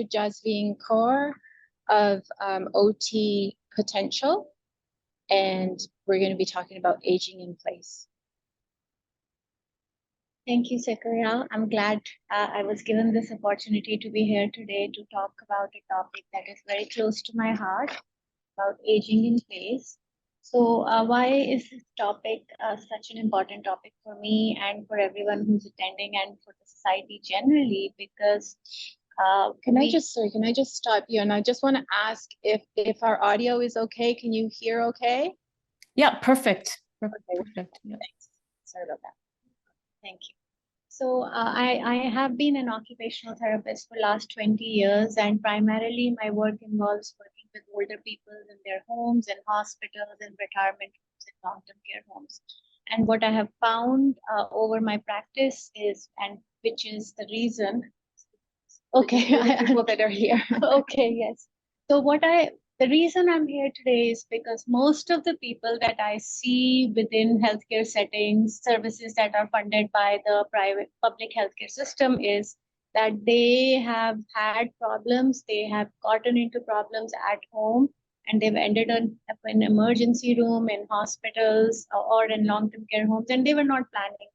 to Jasveen Kaur of OT Potential, and we're going to be talking about aging in place. Thank you, Sakura. I'm glad I was given this opportunity to be here today to talk about a topic that is very close to my heart, about aging in place. So why is this topic such an important topic for me and for everyone who's attending and for the society generally? Because can I just stop you? And I just want to ask if our audio is okay. Can you hear okay? Yeah, perfect. Perfect. Yeah. Thanks. Sorry about that. Thank you. So I have been an occupational therapist for last 20 years, and primarily my work involves working with older people in their homes and hospitals and retirement homes and long-term care homes. And what I have found over my practice is, and which is the reason. Okay, people that are here. Okay, yes. So the reason I'm here today is because most of the people that I see within healthcare settings, services that are funded by the private public healthcare system, is that they have had problems, they have gotten into problems at home, and they've ended up in emergency room, in hospitals, or in long-term care homes, and they were not planning.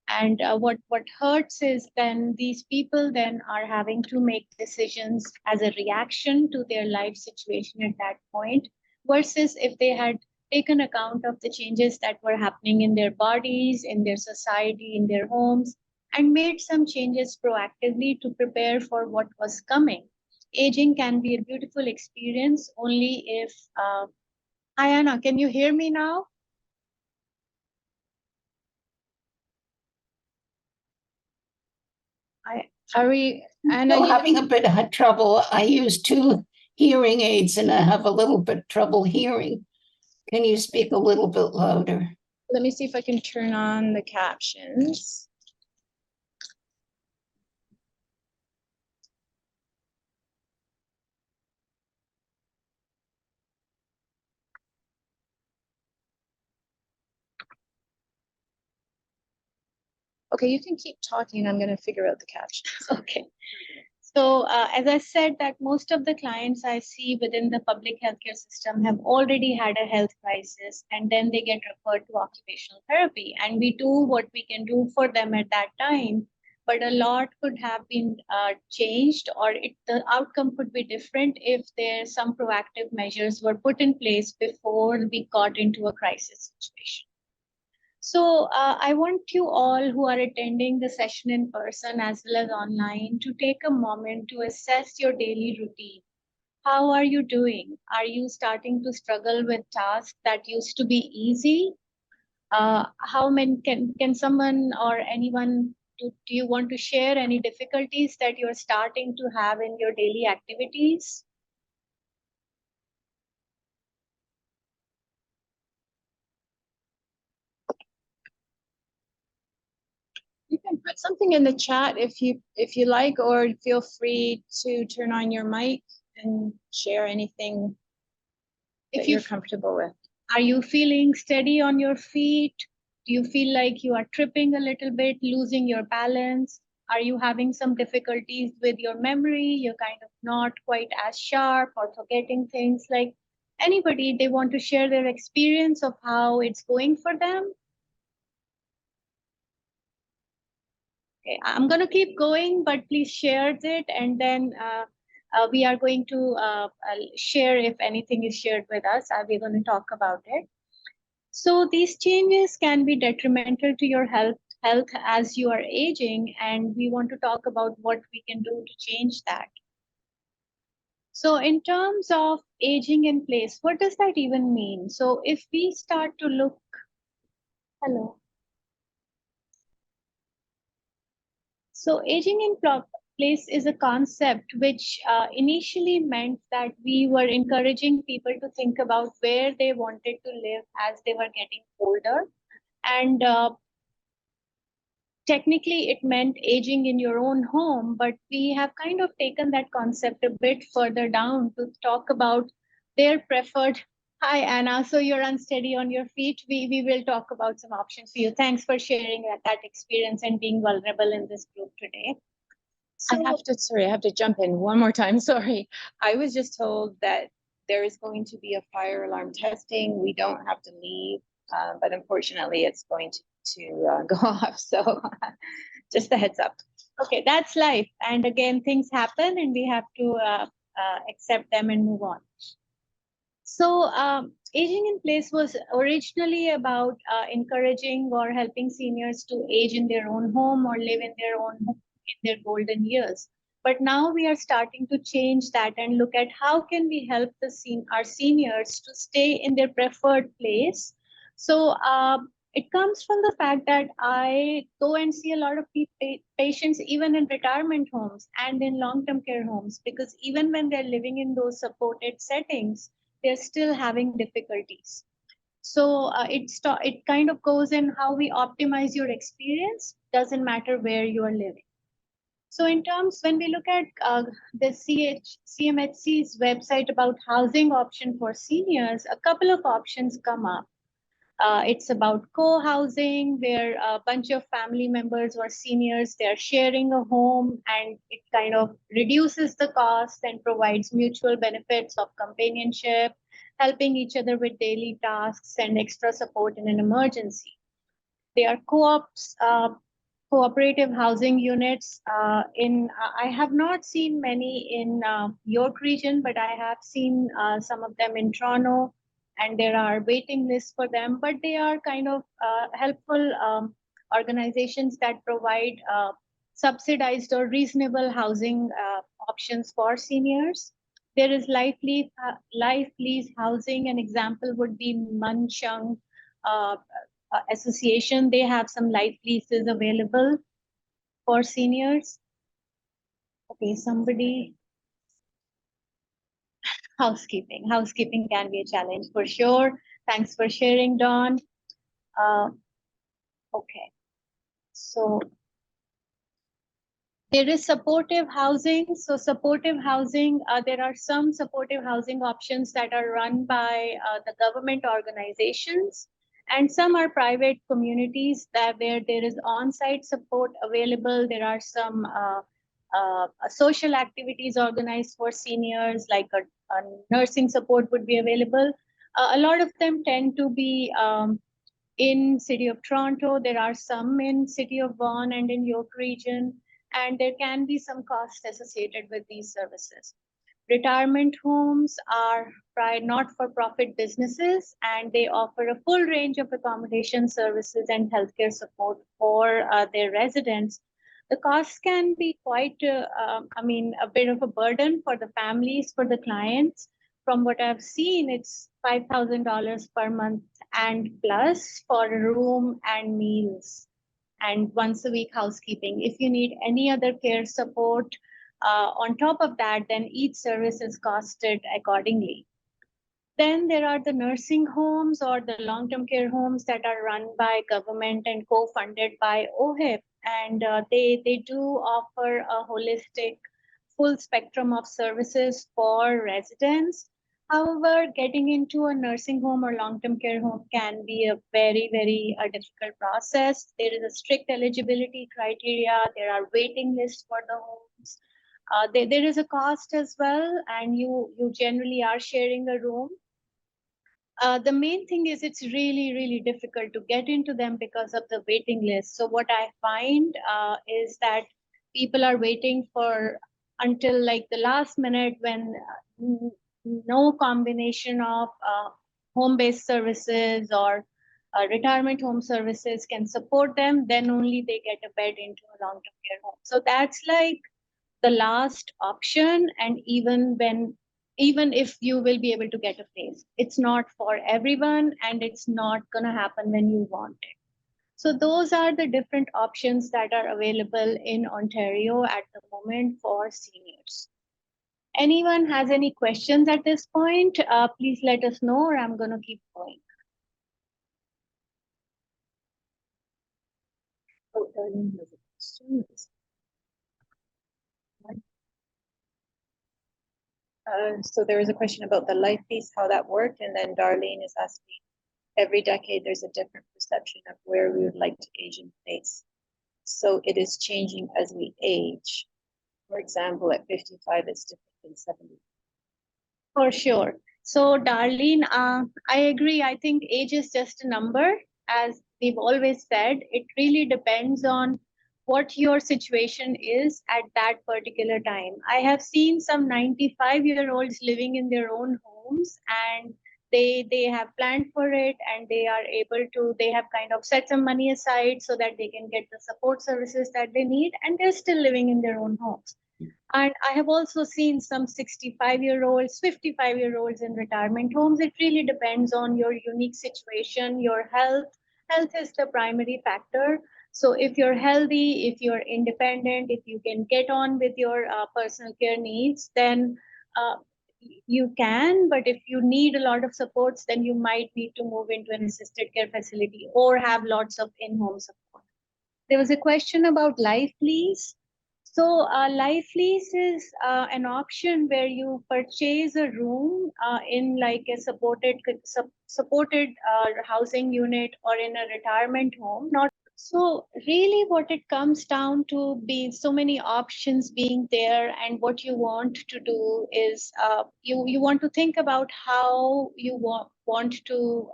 And what hurts is then these people then are having to make decisions as a reaction to their life situation at that point, versus if they had taken account of the changes that were happening in their bodies, in their society, in their homes, and made some changes proactively to prepare for what was coming. Aging can be a beautiful experience only if, hi Anna, can you hear me now? Anna, you're having a bit of trouble. I use 2 hearing aids and I have a little bit trouble hearing. Can you speak a little bit louder? Let me see if I can turn on the captions. Okay, you can keep talking. I'm going to figure out the captions. Okay. So as I said, that most of the clients I see within the public healthcare system have already had a health crisis, and then they get referred to occupational therapy. And we do what we can do for them at that time, but a lot could have been changed, or the outcome could be different if some proactive measures were put in place before we got into a crisis situation. So I want you all who are attending the session in person as well as online to take a moment to assess your daily routine. How are you doing? Are you starting to struggle with tasks that used to be easy? How many can someone or anyone, do you want to share any difficulties that you're starting to have in your daily activities? You can put something in the chat if you like, or feel free to turn on your mic and share anything if you're comfortable with. Are you feeling steady on your feet? Do you feel like you are tripping a little bit, losing your balance? Are you having some difficulties with your memory? You're kind of not quite as sharp or forgetting things. Like anybody, they want to share their experience of how it's going for them. Okay, I'm going to keep going, but please share it, and then we are going to share if anything is shared with us. We're going to talk about it. So these changes can be detrimental to your health as you are aging, and we want to talk about what we can do to change that. So in terms of aging in place, what does that even mean? So if we start to look, hello. So aging in place is a concept which initially meant that we were encouraging people to think about where they wanted to live as they were getting older. And technically it meant aging in your own home, but we have kind of taken that concept a bit further down to talk about their preferred. Hi, Anna. So you're unsteady on your feet. We will talk about some options for you. Thanks for sharing that experience and being vulnerable in this group today. So I have to jump in one more time. Sorry. I was just told that there is going to be a fire alarm testing. We don't have to leave, but unfortunately it's going to go off. So just a heads up. okay, that's life. And again, things happen and we have to accept them and move on. So, aging in place was originally about encouraging or helping seniors to age in their own home or live in their own home in their golden years. But now we are starting to change that and look at how can we help our seniors to stay in their preferred place. So, it comes from the fact that I go and see a lot of patients, even in retirement homes and in long-term care homes, because even when they're living in those supported settings, they're still having difficulties. So it kind of goes in how we optimize your experience, doesn't matter where you are living. So in terms, when we look at the CMHC's website about housing option for seniors, a couple of options come up. It's about co-housing, where a bunch of family members or seniors, they're sharing a home, and it kind of reduces the cost and provides mutual benefits of companionship, helping each other with daily tasks and extra support in an emergency. They are co-ops, cooperative housing units. I have not seen many in York region, but I have seen some of them in Toronto, and there are waiting lists for them. But they are kind of helpful organizations that provide subsidized or reasonable housing options for seniors. There is life lease housing. An example would be Munchung Association. They have some life leases available for seniors. Okay, somebody. Housekeeping. Housekeeping can be a challenge for sure. Thanks for sharing, Dawn. Okay, so there is supportive housing. So supportive housing, there are some supportive housing options that are run by the government organizations, and some are private communities that where there is on-site support available. There are some social activities organized for seniors, like a nursing support would be available. A lot of them tend to be in City of Toronto. There are some in City of Vaughan and in York region, and there can be some cost associated with these services. Retirement homes are not-for-profit businesses, and they offer a full range of accommodation services and healthcare support for their residents. The costs can be quite, a bit of a burden for the families, for the clients. From what I've seen, it's $5,000 per month and plus for a room and meals, and once a week housekeeping. If you need any other care support on top of that, then each service is costed accordingly. Then there are the nursing homes or the long-term care homes that are run by government and co-funded by OHIP. And they do offer a holistic, full spectrum of services for residents. However, getting into a nursing home or long-term care home can be a very, very difficult process. There is a strict eligibility criteria. There are waiting lists for the homes. There is a cost as well, and you generally are sharing a room. The main thing is it's really, really difficult to get into them because of the waiting list. So what I find is that people are waiting for until like the last minute, when no combination of home-based services or retirement home services can support them, then only they get a bed into a long-term care home. So that's like the last option. And even if you will be able to get a place, it's not for everyone, and it's not going to happen when you want it. So those are the different options that are available in Ontario at the moment for seniors. Anyone has any questions at this point? Please let us know, or I'm going to keep going. Oh, Darlene has a question. So there was a question about the life piece, how that worked, and then Darlene is asking, every decade there's a different perception of where we would like to age in place. So it is changing as we age. For example, at 55, it's different than 70. For sure. So, Darlene, I agree. I think age is just a number. As we've always said, it really depends on what your situation is at that particular time. I have seen some 95-year-olds living in their own homes, and they have planned for it, and they are able to, they have kind of set some money aside so that they can get the support services that they need, and they're still living in their own homes. And I have also seen some 65-year-olds, 55-year-olds in retirement homes. It really depends on your unique situation, your health. Health is the primary factor. So if you're healthy, if you're independent, if you can get on with your personal care needs, then uh, you can. But if you need a lot of supports, then you might need to move into an assisted care facility or have lots of in-home support. There was a question about life lease. So, life lease is an option where you purchase a room in like a supported housing unit or in a retirement home. Not so really what it comes down to being so many options being there, and what you want to do is you want to think about how you want to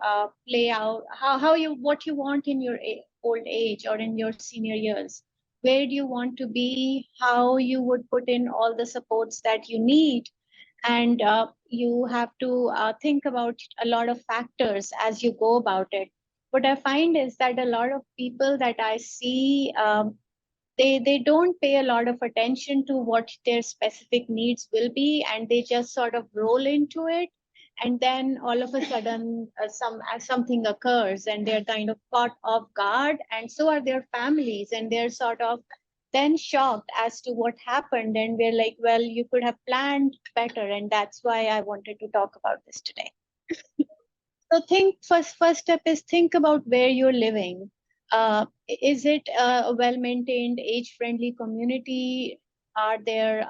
play out how you what you want in your old age or in your senior years. Where do you want to be, how you would put in all the supports that you need, and you have to think about a lot of factors as you go about it. What I find is that a lot of people that I see, they don't pay a lot of attention to what their specific needs will be, and they just sort of roll into it, and then all of a sudden something occurs and they're kind of caught off guard, and so are their families, and they're sort of then shocked as to what happened, and we're like, well, you could have planned better, and that's why I wanted to talk about this today. So think first step is think about where you're living. Is it a well-maintained, age-friendly community? Are there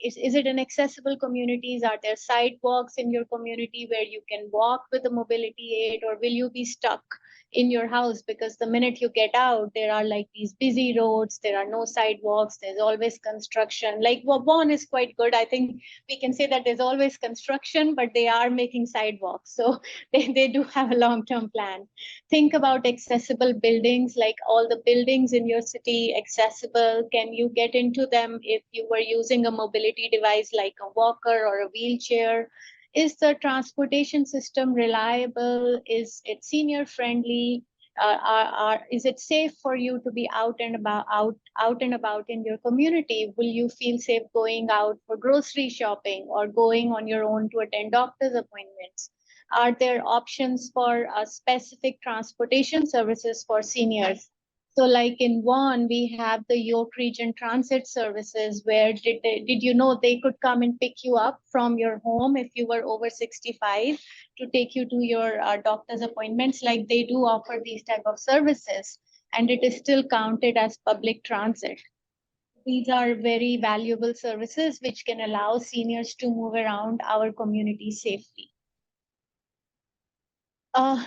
is it an accessible communities? Are there sidewalks in your community where you can walk with a mobility aid, or will you be stuck in your house because the minute you get out, there are like these busy roads, there are no sidewalks, there's always construction. Like Vaughan is quite good. I think we can say that there's always construction, but they are making sidewalks. So they do have a long-term plan. Think about accessible buildings, like all the buildings in your city accessible. Can you get into them if you were using a mobility device like a walker or a wheelchair? Is the transportation system reliable? Is it senior friendly? Is it safe for you to be out and about in your community? Will you feel safe going out for grocery shopping or going on your own to attend doctor's appointments? Are there options for specific transportation services for seniors? So like in Vaughan, we have the York Region Transit Services, where did you know they could come and pick you up from your home if you were over 65 to take you to your doctor's appointments. Like they do offer these type of services, and it is still counted as public transit. These are very valuable services which can allow seniors to move around our community safely.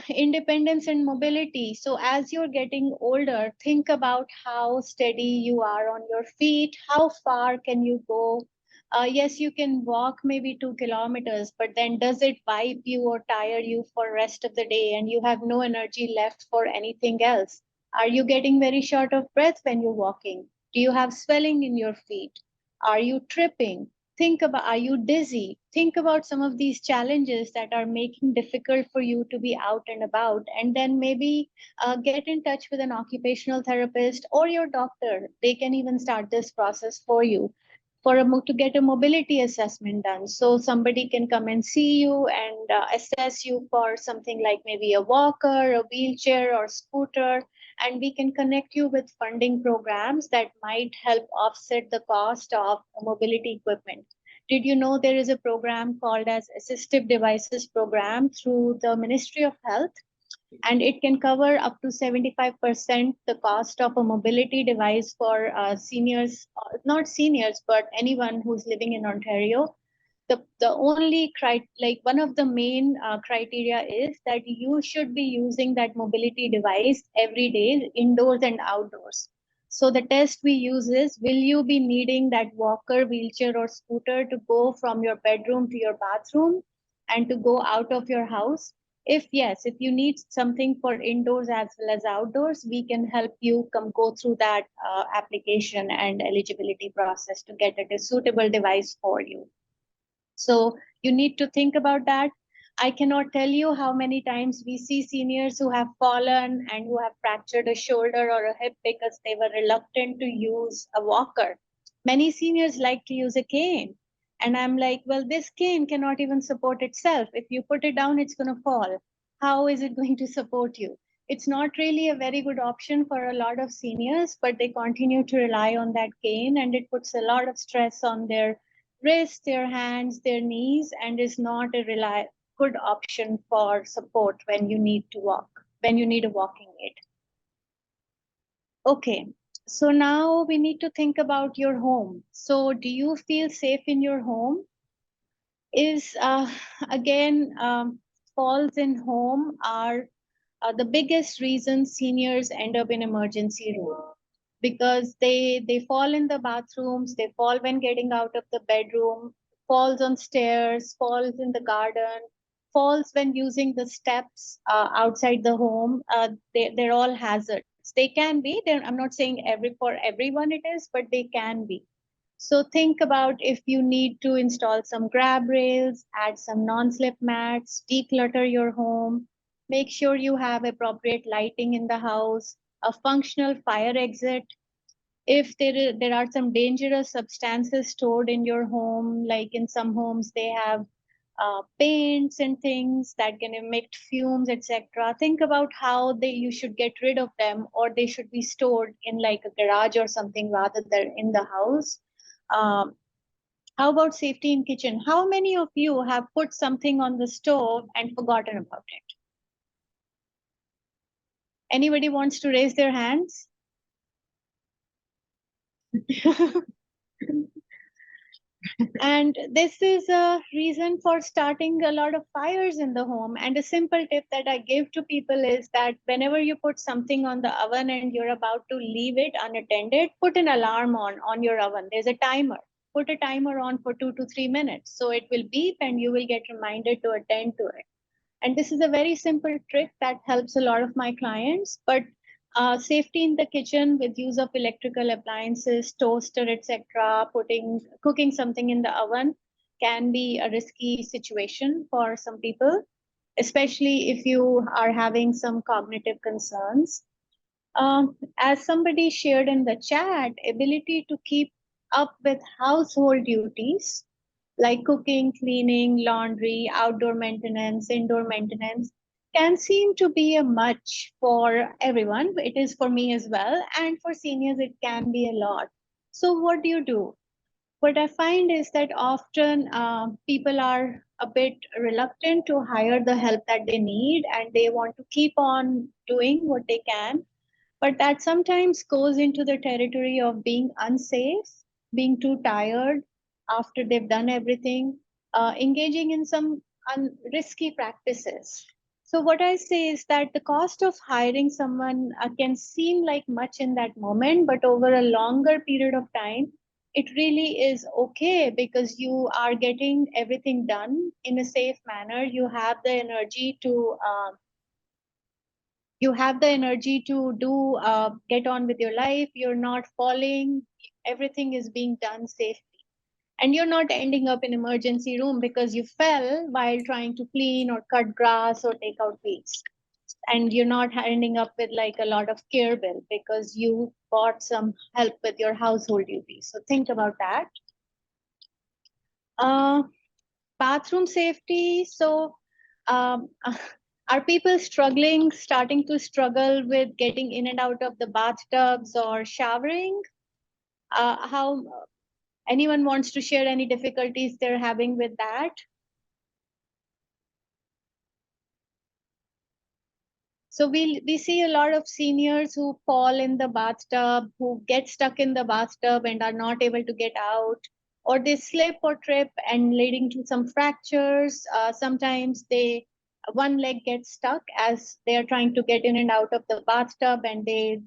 Independence and mobility. So as you're getting older, think about how steady you are on your feet. How far can you go? Yes, you can walk maybe 2 kilometers, but then does it wipe you or tire you for rest of the day and you have no energy left for anything else? Are you getting very short of breath when you're walking? Do you have swelling in your feet? Are you tripping? Think about, are you dizzy? Think about some of these challenges that are making difficult for you to be out and about, and then maybe get in touch with an occupational therapist or your doctor. They can even start this process for you to get a mobility assessment done. So somebody can come and see you and assess you for something like maybe a walker, a wheelchair, or scooter, and we can connect you with funding programs that might help offset the cost of mobility equipment. Did you know there is a program called as Assistive Devices Program through the Ministry of Health? And it can cover up to 75% the cost of a mobility device for seniors, not seniors, but anyone who's living in Ontario. The only like one of the main criteria is that you should be using that mobility device every day, indoors and outdoors. So the test we use is, will you be needing that walker, wheelchair, or scooter to go from your bedroom to your bathroom and to go out of your house? If yes, if you need something for indoors as well as outdoors, we can help you go through that application and eligibility process to get a suitable device for you. So you need to think about that. I cannot tell you how many times we see seniors who have fallen and who have fractured a shoulder or a hip because they were reluctant to use a walker. Many seniors like to use a cane. And I'm like, well, this cane cannot even support itself. If you put it down, it's going to fall. How is it going to support you? It's not really a very good option for a lot of seniors, but they continue to rely on that cane, and it puts a lot of stress on their wrists, their hands, their knees, and is not a good option for support when you need to walk, when you need a walking aid. Okay, so now we need to think about your home. So do you feel safe in your home? Is again, falls in home are the biggest reason seniors end up in emergency room, because they fall in the bathrooms, they fall when getting out of the bedroom, falls on stairs, falls in the garden, falls when using the steps outside the home. They're all hazards. They can be. I'm not saying for everyone it is, but they can be. So think about if you need to install some grab rails, add some non-slip mats, declutter your home, make sure you have appropriate lighting in the house, a functional fire exit. If there are some dangerous substances stored in your home, like in some homes they have paints and things that can emit fumes, etc. Think about how you should get rid of them, or they should be stored in like a garage or something rather than in the house. Um, how about safety in kitchen? How many of you have put something on the stove and forgotten about it? Anybody wants to raise their hands? And this is a reason for starting a lot of fires in the home. And a simple tip that I give to people is that whenever you put something on the oven and you're about to leave it unattended, put an alarm on your oven. There's a timer. Put a timer on for 2 to 3 minutes. So it will beep and you will get reminded to attend to it. And this is a very simple trick that helps a lot of my clients. But safety in the kitchen with use of electrical appliances, toaster, etc., cooking something in the oven can be a risky situation for some people, especially if you are having some cognitive concerns. As somebody shared in the chat, ability to keep up with household duties like cooking, cleaning, laundry, outdoor maintenance, indoor maintenance can seem to be a much for everyone. It is for me as well. And for seniors, it can be a lot. So what do you do? What I find is that often people are a bit reluctant to hire the help that they need, and they want to keep on doing what they can. But that sometimes goes into the territory of being unsafe, being too tired after they've done everything, engaging in some risky practices. So, what I say is that the cost of hiring someone can seem like much in that moment, but over a longer period of time, it really is okay because you are getting everything done in a safe manner. You have the energy to do get on with your life. You're not falling. Everything is being done safely, and you're not ending up in emergency room because you fell while trying to clean or cut grass or take out weeds. And you're not ending up with like a lot of care bill because you got some help with your household duties. So think about that. uh, Bathroom safety. So um, are people starting to struggle with getting in and out of the bathtubs or showering? How anyone wants to share any difficulties they're having with that? So we see a lot of seniors who fall in the bathtub, who get stuck in the bathtub and are not able to get out, or they slip or trip and leading to some fractures. Sometimes one leg gets stuck as they are trying to get in and out of the bathtub, and they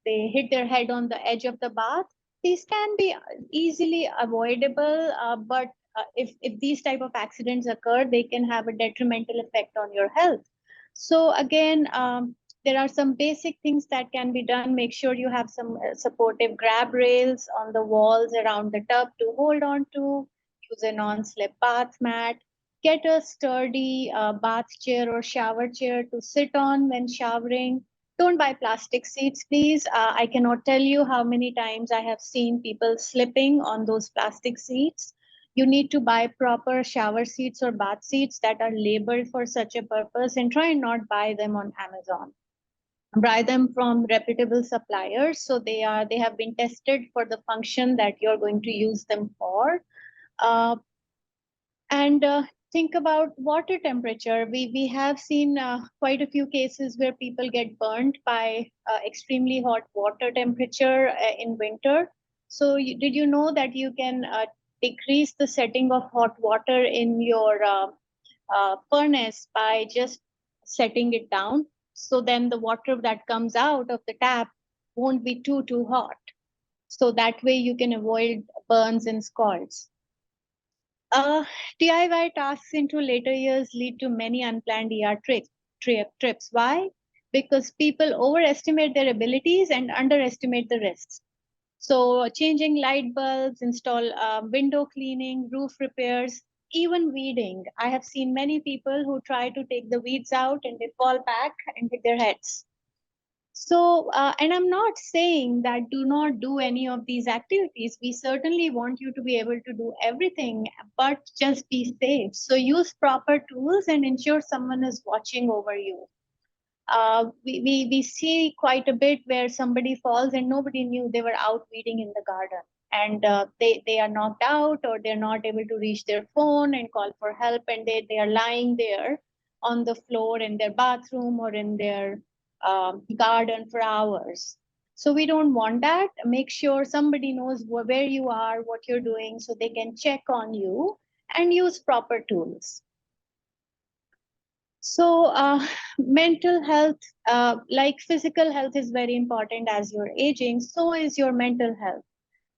they hit their head on the edge of the bath. These can be easily avoidable, but if these type of accidents occur, they can have a detrimental effect on your health. So again, there are some basic things that can be done. Make sure you have some supportive grab rails on the walls around the tub to hold on to. Use a non-slip bath mat. Get a sturdy bath chair or shower chair to sit on when showering. Don't buy plastic seats, please. I cannot tell you how many times I have seen people slipping on those plastic seats. You need to buy proper shower seats or bath seats that are labeled for such a purpose, and try and not buy them on Amazon. Buy them from reputable suppliers, so they have been tested for the function that you're going to use them for. Uh, and think about water temperature. We have seen quite a few cases where people get burnt by extremely hot water temperature in winter. So did you know that you can decrease the setting of hot water in your furnace by just setting it down? So then the water that comes out of the tap won't be too hot. So that way you can avoid burns and scalds. DIY tasks into later years lead to many unplanned trips. Why? Because people overestimate their abilities and underestimate the risks. So changing light bulbs, install window cleaning, roof repairs, even weeding. I have seen many people who try to take the weeds out and they fall back and hit their heads. So, and I'm not saying that do not do any of these activities. We certainly want you to be able to do everything, but just be safe. So use proper tools and ensure someone is watching over you. We see quite a bit where somebody falls and nobody knew they were out weeding in the garden, and they are knocked out, or they're not able to reach their phone and call for help, and they are lying there on the floor in their bathroom or in their garden for hours. So we don't want that. Make sure somebody knows where you are, what you're doing, so they can check on you, and use proper tools. So mental health, like physical health is very important as you're aging, so is your mental health.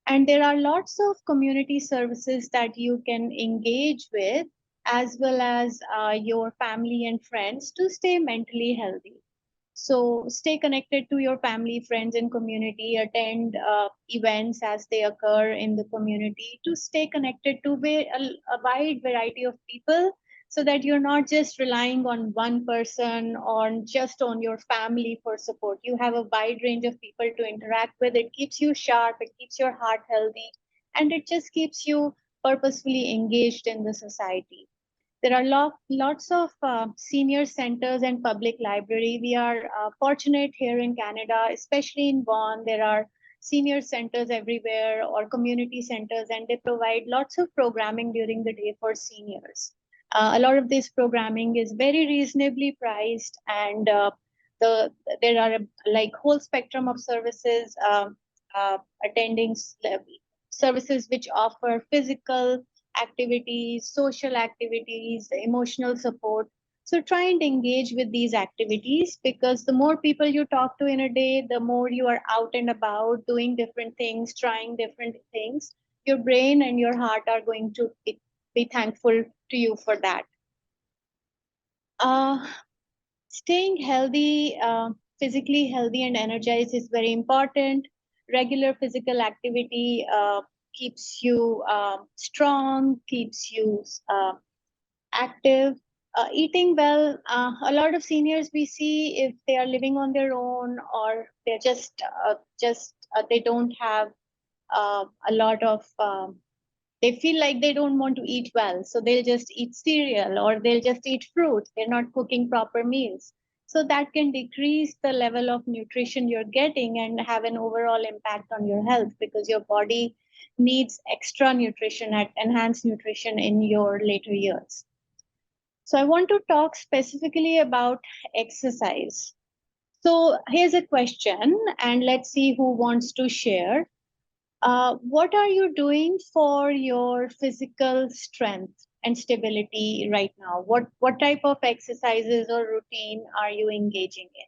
And there are lots of community services that you can engage with, as well as your family and friends, to stay mentally healthy. So stay connected to your family, friends, and community. Attend events as they occur in the community to stay connected to a wide variety of people, so that you're not just relying on one person or just on your family for support. You have a wide range of people to interact with. It keeps you sharp, it keeps your heart healthy, and it just keeps you purposefully engaged in the society. There are lots of senior centers and public library. We are fortunate here in Canada, especially in Vaughan. There are senior centers everywhere, or community centers, and they provide lots of programming during the day for seniors. A lot of this programming is very reasonably priced, and there are like whole spectrum of services, attending services which offer physical activities, social activities, emotional support. So try and engage with these activities, because the more people you talk to in a day, the more you are out and about doing different things, trying different things. Your brain and your heart are going to be thankful to you for that. Staying healthy, physically healthy and energized is very important. Regular physical activity keeps you strong, keeps you active. Eating well, a lot of seniors we see, if they are living on their own, or they're just they don't have a lot of they feel like they don't want to eat well, so they'll just eat cereal or they'll just eat fruit. They're not cooking proper meals. So that can decrease the level of nutrition you're getting and have an overall impact on your health, because your body needs extra nutrition and enhanced nutrition in your later years. So I want to talk specifically about exercise. So here's a question, and let's see who wants to share. What are you doing for your physical strength and stability right now? What type of exercises or routine are you engaging in?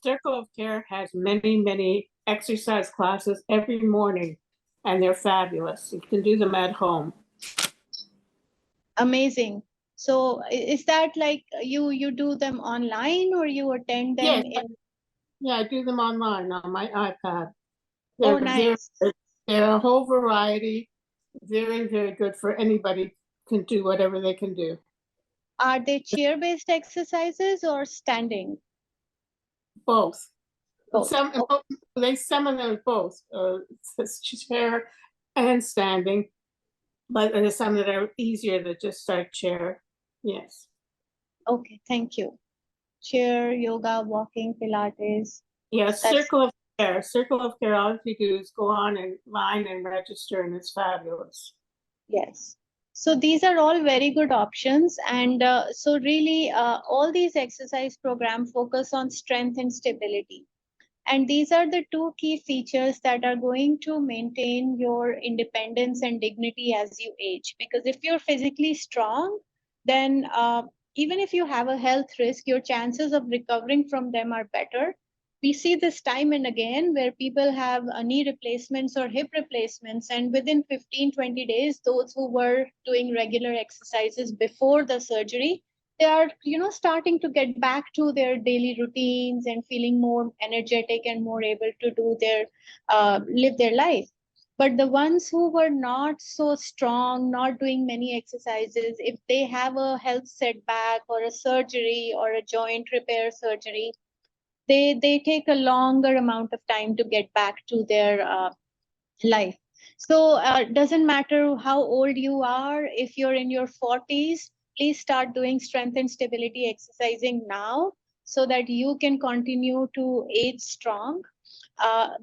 Circle of Care has many exercise classes every morning, and they're fabulous. You can do them at home. Amazing. So is that like you do them online or you attend them Yes. in? Yeah, I do them online on my iPad. Oh, They're nice. they're a whole variety. Very good for anybody, can do whatever they can do. Are they chair-based exercises or standing? Both. Both. Some of them both. It's chair and standing, but there's some that are easier to just start chair. Yes. Okay, thank you. Chair, yoga, walking, Pilates. Yeah, That's Circle of Care. Circle of Care, all you do is go online and register, and it's fabulous. yes. So these are all very good options. And so really all these exercise programs focus on strength and stability. And these are the two key features that are going to maintain your independence and dignity as you age. Because if you're physically strong, then even if you have a health risk, your chances of recovering from them are better. We see this time and again where people have knee replacements or hip replacements, and within 15, 20 days, those who were doing regular exercises before the surgery, they are starting to get back to their daily routines and feeling more energetic and more able to do their live their life. But the ones who were not so strong, not doing many exercises, if they have a health setback or a surgery or a joint repair surgery, they take a longer amount of time to get back to their life. So doesn't matter how old you are. If you're in your 40s, please start doing strength and stability exercising now so that you can continue to age strong.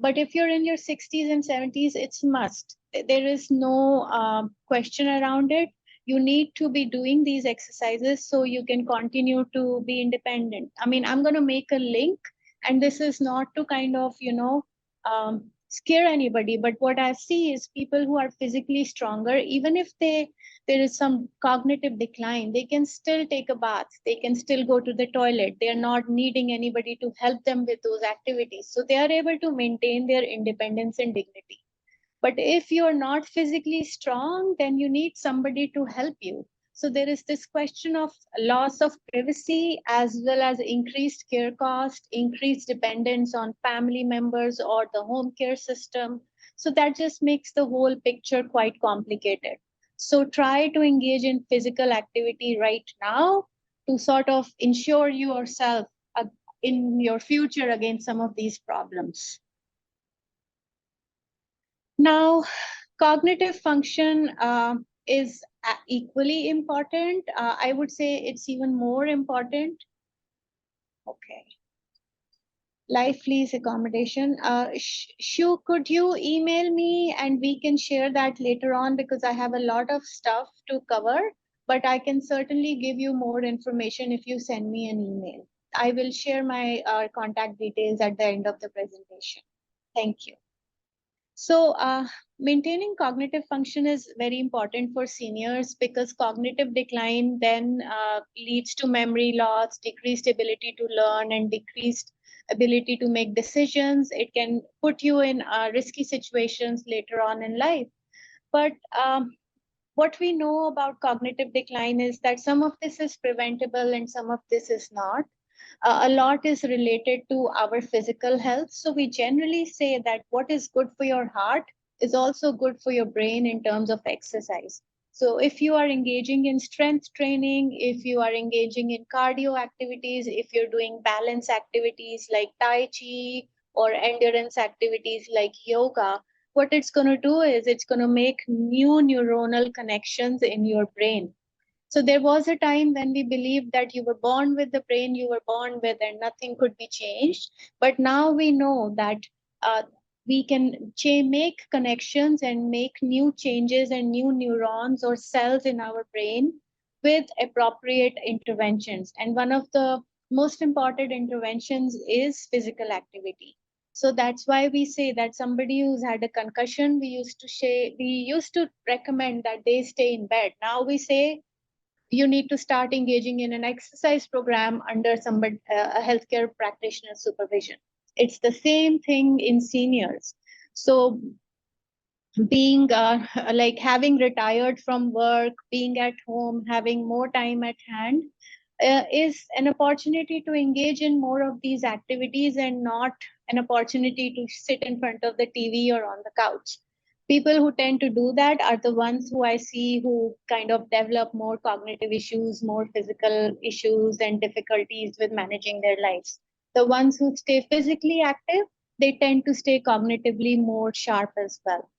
But if you're in your 60s and 70s, it's must. There is no question around it. You need to be doing these exercises so you can continue to be independent. I mean, I'm going to make a link, and this is not to kind of, scare anybody, but what I see is people who are physically stronger, even if there is some cognitive decline, they can still take a bath, they can still go to the toilet, they are not needing anybody to help them with those activities, so they are able to maintain their independence and dignity. But if you're not physically strong, then you need somebody to help you. So there is this question of loss of privacy as well as increased care cost, increased dependence on family members or the home care system. So that just makes the whole picture quite complicated. So try to engage in physical activity right now to sort of ensure yourself in your future against some of these problems. Now, cognitive function is equally important. I would say it's even more important. Okay. Life lease accommodation. Shu, could you email me and we can share that later on, because I have a lot of stuff to cover, but I can certainly give you more information if you send me an email. I will share my contact details at the end of the presentation. Thank you. So maintaining cognitive function is very important for seniors because cognitive decline then leads to memory loss, decreased ability to learn, and decreased ability to make decisions. It can put you in risky situations later on in life. But what we know about cognitive decline is that some of this is preventable and some of this is not. A lot is related to our physical health. So we generally say that what is good for your heart is also good for your brain in terms of exercise. So if you are engaging in strength training, if you are engaging in cardio activities, if you're doing balance activities like Tai Chi or endurance activities like yoga, what it's going to do is it's going to make new neuronal connections in your brain. So there was a time when we believed that you were born with the brain you were born with and nothing could be changed. But now we know that we can make connections and make new changes and new neurons or cells in our brain with appropriate interventions. And one of the most important interventions is physical activity. So that's why we say that somebody who's had a concussion, we used to recommend that they stay in bed. Now we say you need to start engaging in an exercise program under somebody, a healthcare practitioner supervision. It's the same thing in seniors. So being like having retired from work, being at home, having more time at hand is an opportunity to engage in more of these activities and not an opportunity to sit in front of the TV or on the couch. People who tend to do that are the ones who I see who kind of develop more cognitive issues, more physical issues, and difficulties with managing their lives. The ones who stay physically active, they tend to stay cognitively more sharp as well.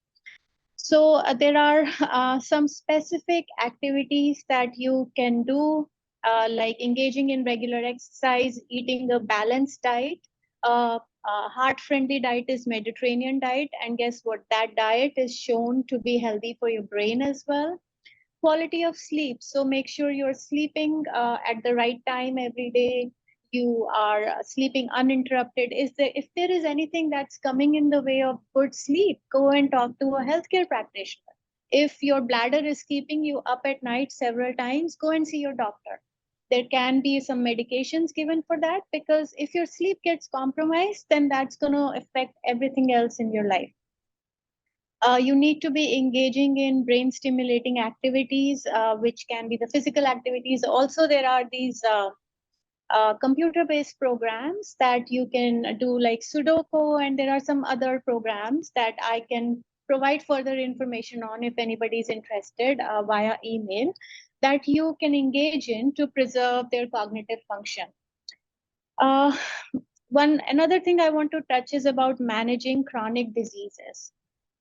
So there are some specific activities that you can do, like engaging in regular exercise, eating a balanced diet. Heart-friendly diet is Mediterranean diet, and guess what? That diet is shown to be healthy for your brain as well. Quality of sleep. So make sure you're sleeping at the right time every day. You are sleeping uninterrupted. If there is anything that's coming in the way of good sleep, go and talk to a healthcare practitioner. If your bladder is keeping you up at night several times, go and see your doctor. There can be some medications given for that, because if your sleep gets compromised, then that's going to affect everything else in your life. You need to be engaging in brain stimulating activities, which can be the physical activities. Also, there are these computer-based programs that you can do, like Sudoku, and there are some other programs that I can provide further information on if anybody is interested via email, that you can engage in to preserve their cognitive function. Another thing I want to touch is about managing chronic diseases.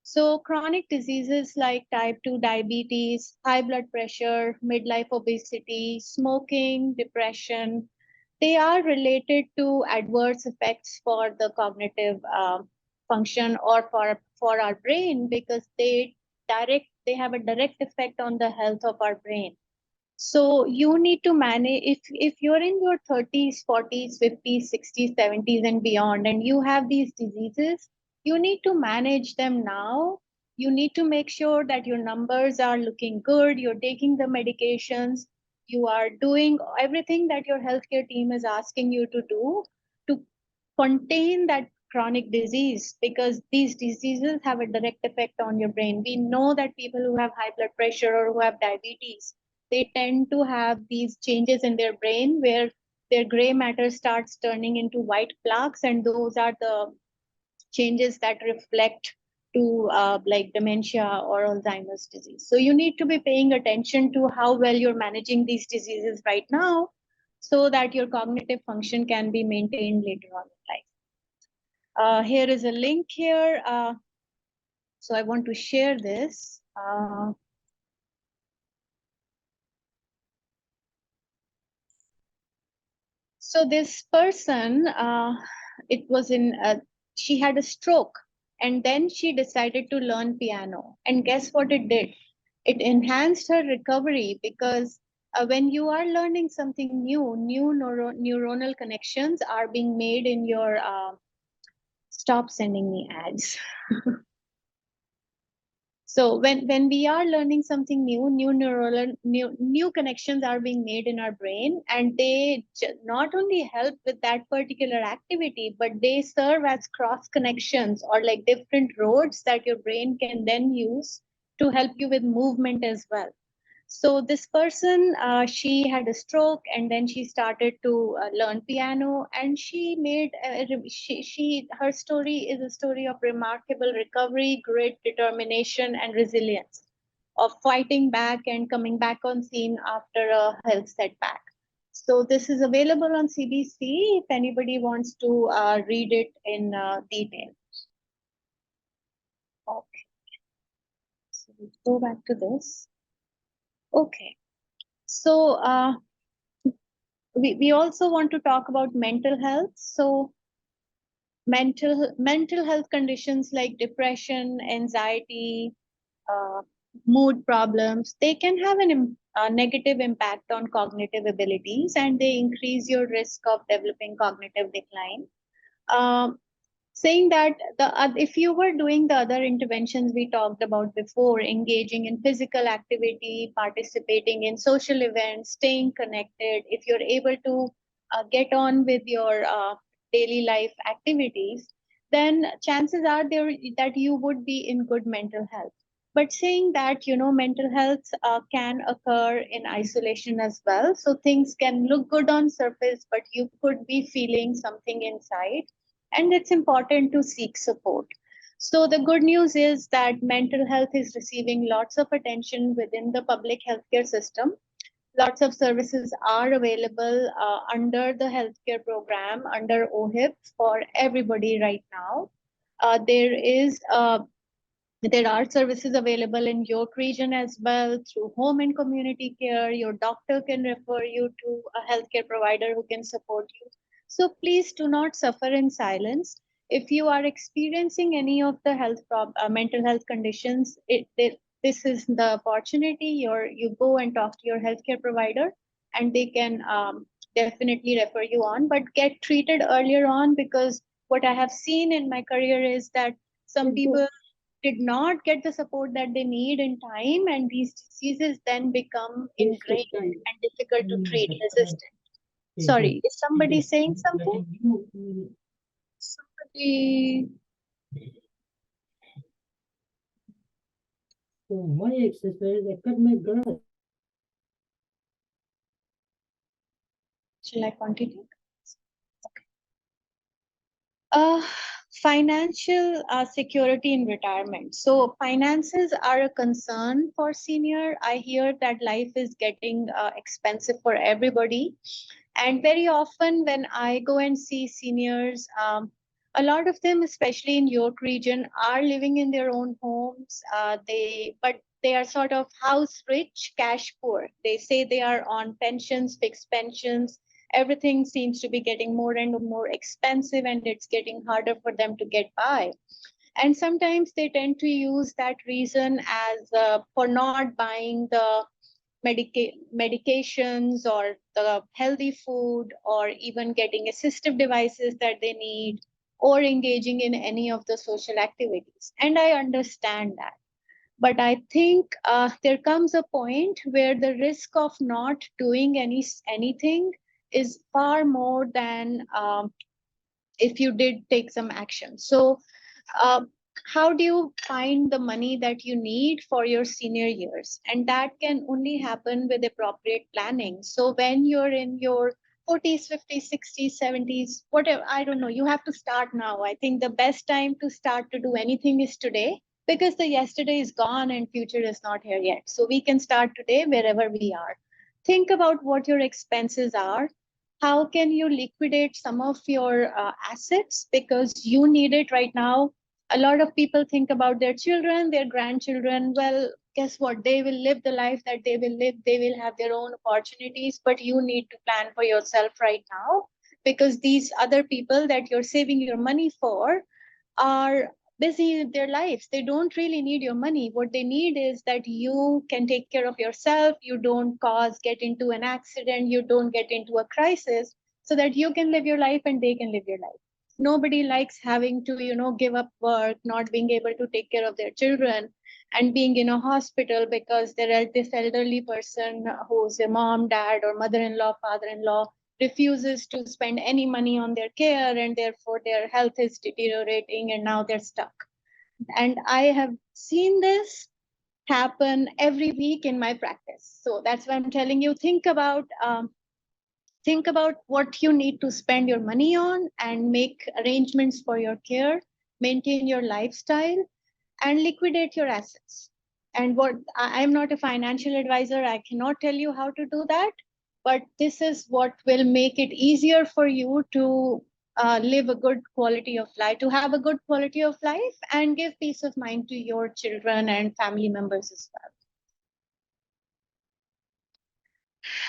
So chronic diseases like type 2 diabetes, high blood pressure, midlife obesity, smoking, depression, they are related to adverse effects for the cognitive function or for our brain, because they have a direct effect on the health of our brain. So you need to manage, if you're in your 30s, 40s, 50s, 60s, 70s and beyond, and you have these diseases, you need to manage them now. You need to make sure that your numbers are looking good, you're taking the medications, you are doing everything that your healthcare team is asking you to do to contain that chronic disease, because these diseases have a direct effect on your brain. We know that people who have high blood pressure or who have diabetes, they tend to have these changes in their brain where their gray matter starts turning into white plaques, and those are the changes that reflect to like dementia or Alzheimer's disease. So you need to be paying attention to how well you're managing these diseases right now, so that your cognitive function can be maintained later on in life. Here is a link here. So I want to share this. So this person, it was she had a stroke, and then she decided to learn piano. And guess what it did? It enhanced her recovery, because when you are learning something new, neuronal connections are being made in your, stop sending me ads. So when we are learning something new, new connections are being made in our brain, and they not only help with that particular activity, but they serve as cross connections, or like different roads that your brain can then use to help you with movement as well. So this person, she had a stroke, and then she started to learn piano, and she made her story is a story of remarkable recovery, great determination, and resilience, of fighting back and coming back on scene after a health setback. So this is available on CBC if anybody wants to read it in detail. Okay, so let's go back to this. Okay, so we also want to talk about mental health. So mental health conditions like depression, anxiety, mood problems, they can have a negative impact on cognitive abilities, and they increase your risk of developing cognitive decline. Um, saying that if you were doing the other interventions we talked about before, engaging in physical activity, participating in social events, staying connected, if you're able to get on with your daily life activities, then chances are there that you would be in good mental health. But saying that, mental health can occur in isolation as well. So things can look good on surface, but you could be feeling something inside, and it's important to seek support. So the good news is that mental health is receiving lots of attention within the public healthcare system. Lots of services are available under the healthcare program, under OHIP, for everybody right now. There are services available in York region as well through home and community care. Your doctor can refer you to a healthcare provider who can support you. So please do not suffer in silence. If you are experiencing any of the mental health conditions, this is the opportunity. You go and talk to your healthcare provider, and they can definitely refer you on. But get treated earlier on, because what I have seen in my career is that some people did not get the support that they need in time, and these diseases then become ingrained and difficult to treat, resistant. Sorry, is somebody saying something? Somebody. Shall I continue? Uh, Financial security in retirement. So finances are a concern for senior. I hear that life is getting expensive for everybody. And very often when I go and see seniors, a lot of them, especially in York region, are living in their own homes. But they are sort of house rich, cash poor. They say they are on pensions, fixed pensions. Everything seems to be getting more and more expensive, and it's getting harder for them to get by. And sometimes they tend to use that reason as for not buying the medications or the healthy food, or even getting assistive devices that they need, or engaging in any of the social activities. And I understand that. But I think there comes a point where the risk of not doing anything is far more than if you did take some action. So uh, how do you find the money that you need for your senior years? And that can only happen with appropriate planning. So when you're in your 40s, 50s, 60s, 70s, whatever, I don't know, you have to start now. I think the best time to start to do anything is today, because the yesterday is gone and future is not here yet. So we can start today wherever we are. Think about what your expenses are. How can you liquidate some of your assets because you need it right now? A lot of people think about their children, their grandchildren. Well, guess what? They will live the life that they will live. They will have their own opportunities, but you need to plan for yourself right now, because these other people that you're saving your money for are busy with their lives. They don't really need your money. What they need is that you can take care of yourself. You don't get into an accident. You don't get into a crisis, so that you can live your life and they can live your life. Nobody likes having to, give up work, not being able to take care of their children, and being in a hospital because this elderly person who's a mom, dad, or mother-in-law, father-in-law refuses to spend any money on their care, and therefore their health is deteriorating and now they're stuck. And I have seen this happen every week in my practice. So that's why I'm telling you, think about what you need to spend your money on, and make arrangements for your care, maintain your lifestyle, and liquidate your assets. And I'm not a financial advisor, I cannot tell you how to do that, but this is what will make it easier for you to live a good quality of life, to have a good quality of life, and give peace of mind to your children and family members as well.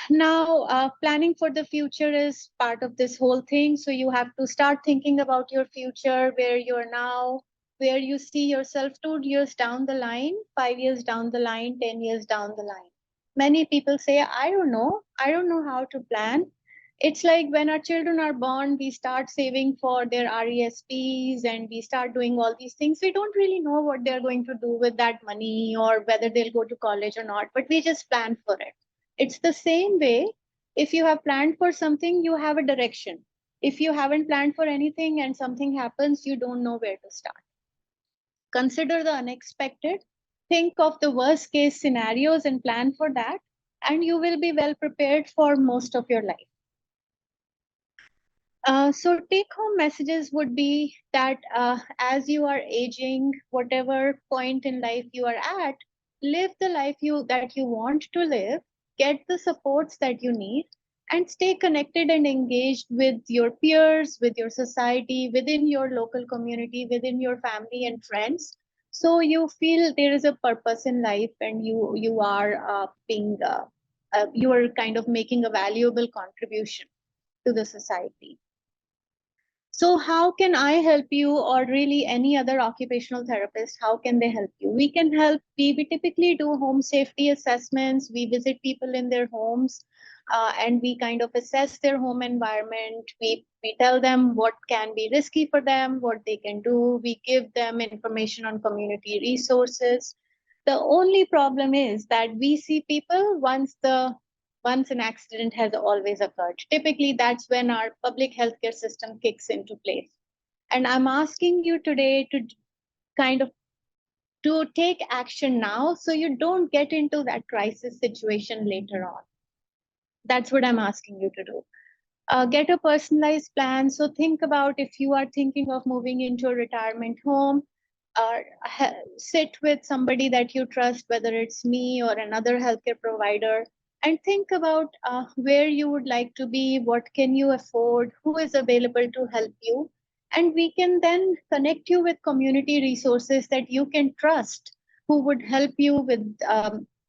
Now, planning for the future is part of this whole thing. So you have to start thinking about your future, where you're now, where you see yourself 2 years down the line, 5 years down the line, 10 years down the line. Many people say, I don't know how to plan. It's like when our children are born, we start saving for their RESPs and we start doing all these things. We don't really know what they're going to do with that money or whether they'll go to college or not, but we just plan for it. It's the same way. If you have planned for something, you have a direction. If you haven't planned for anything and something happens, you don't know where to start. Consider the unexpected. Think of the worst case scenarios and plan for that, and you will be well prepared for most of your life. So take home messages would be that as you are aging, whatever point in life you are at, live the life that you want to live, get the supports that you need, and stay connected and engaged with your peers, with your society, within your local community, within your family and friends. So you feel there is a purpose in life, and you are you are kind of making a valuable contribution to the society. So how can I help you, or really any other occupational therapist? How can they help you? We can help. We typically do home safety assessments. We visit people in their homes, and we kind of assess their home environment. We tell them what can be risky for them, what they can do. We give them information on community resources. The only problem is that we see people once an accident has always occurred. Typically, that's when our public healthcare system kicks into place. And I'm asking you today to kind of to take action now so you don't get into that crisis situation later on. That's what I'm asking you to do. Get a personalized plan. So think about if you are thinking of moving into a retirement home, sit with somebody that you trust, whether it's me or another healthcare provider, and think about where you would like to be, what can you afford, who is available to help you. And we can then connect you with community resources that you can trust, who would help you with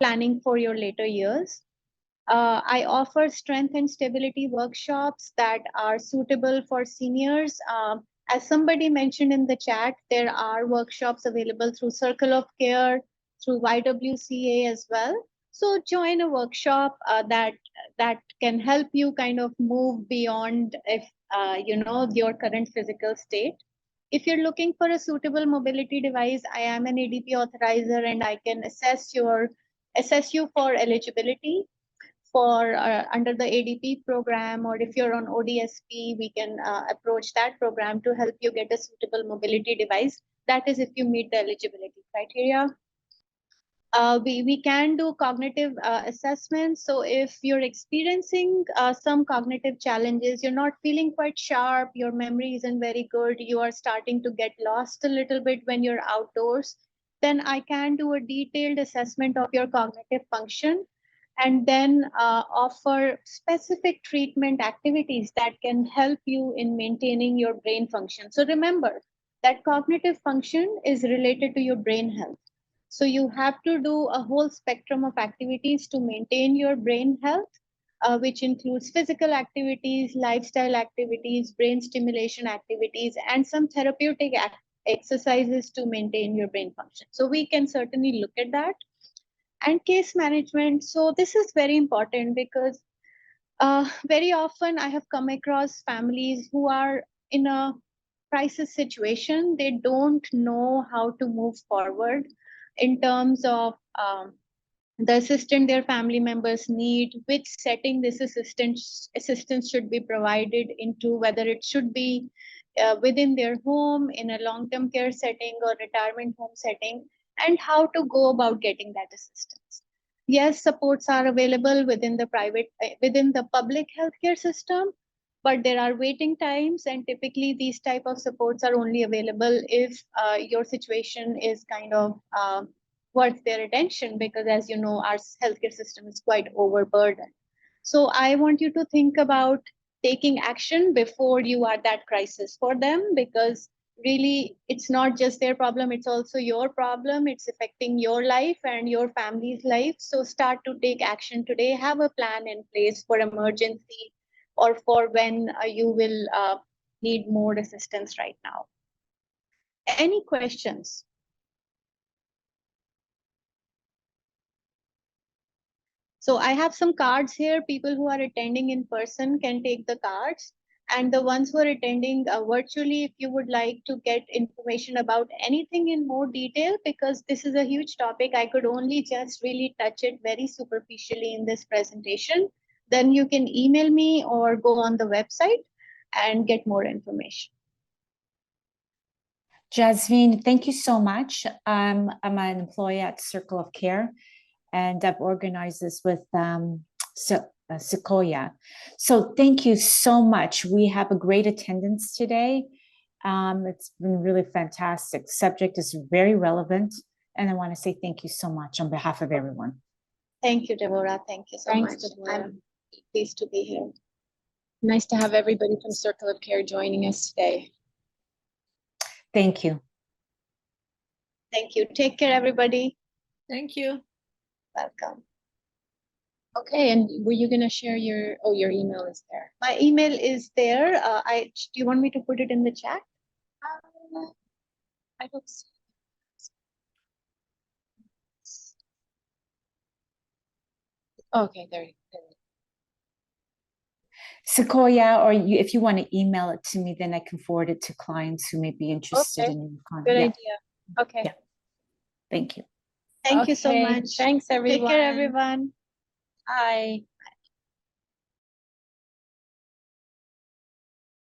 planning for your later years. I offer strength and stability workshops that are suitable for seniors. As somebody mentioned in the chat, there are workshops available through Circle of Care, through YWCA as well. So join a workshop that can help you kind of move beyond if your current physical state. If you're looking for a suitable mobility device, I am an ADP authorizer and I can assess you for eligibility for under the ADP program, or if you're on ODSP, we can approach that program to help you get a suitable mobility device. That is if you meet the eligibility criteria. We can do cognitive assessments. So if you're experiencing some cognitive challenges, you're not feeling quite sharp, your memory isn't very good, you are starting to get lost a little bit when you're outdoors, then I can do a detailed assessment of your cognitive function and then offer specific treatment activities that can help you in maintaining your brain function. So remember that cognitive function is related to your brain health. So you have to do a whole spectrum of activities to maintain your brain health, which includes physical activities, lifestyle activities, brain stimulation activities, and some therapeutic exercises to maintain your brain function. So we can certainly look at that. And case management. So this is very important because very often I have come across families who are in a crisis situation. They don't know how to move forward in terms of the assistance their family members need, which setting this assistance should be provided into, whether it should be within their home, in a long-term care setting or retirement home setting, and how to go about getting that assistance. Yes, supports are available within the public healthcare system, but there are waiting times, and typically these type of supports are only available if your situation is kind of worth their attention, because as you know, our healthcare system is quite overburdened. So I want you to think about taking action before you are that crisis for them, because really it's not just their problem, it's also your problem. It's affecting your life and your family's life. So start to take action today. Have a plan in place for emergency or for when you will need more assistance right now. Any questions? So I have some cards here. People who are attending in person can take the cards. And the ones who are attending virtually, if you would like to get information about anything in more detail, because this is a huge topic, I could only just really touch it very superficially in this presentation, then you can email me or go on the website and get more information. Jasveen, thank you so much. I'm an employee at Circle of Care, and I've organized this with Sequoia. So thank you so much. We have a great attendance today. It's been really fantastic. Subject is very relevant, and I want to say thank you so much on behalf of everyone. Thank you, Deborah. Thank you so Thanks, much. Deborah. I'm pleased to be here. Nice to have everybody from Circle of Care joining us today. Thank you. Thank you. Take care, everybody. Thank you. Welcome. Okay, and were you going to share your email is there? My email is there. Do you want me to put it in the chat? I don't see. Okay, there you go. Sequoia, or you, if you want to email it to me, then I can forward it to clients who may be interested Okay, in your Good yeah, idea. Okay. Yeah. Thank you. Thank you so Okay, much. Thanks, everyone. Take care, everyone. Bye.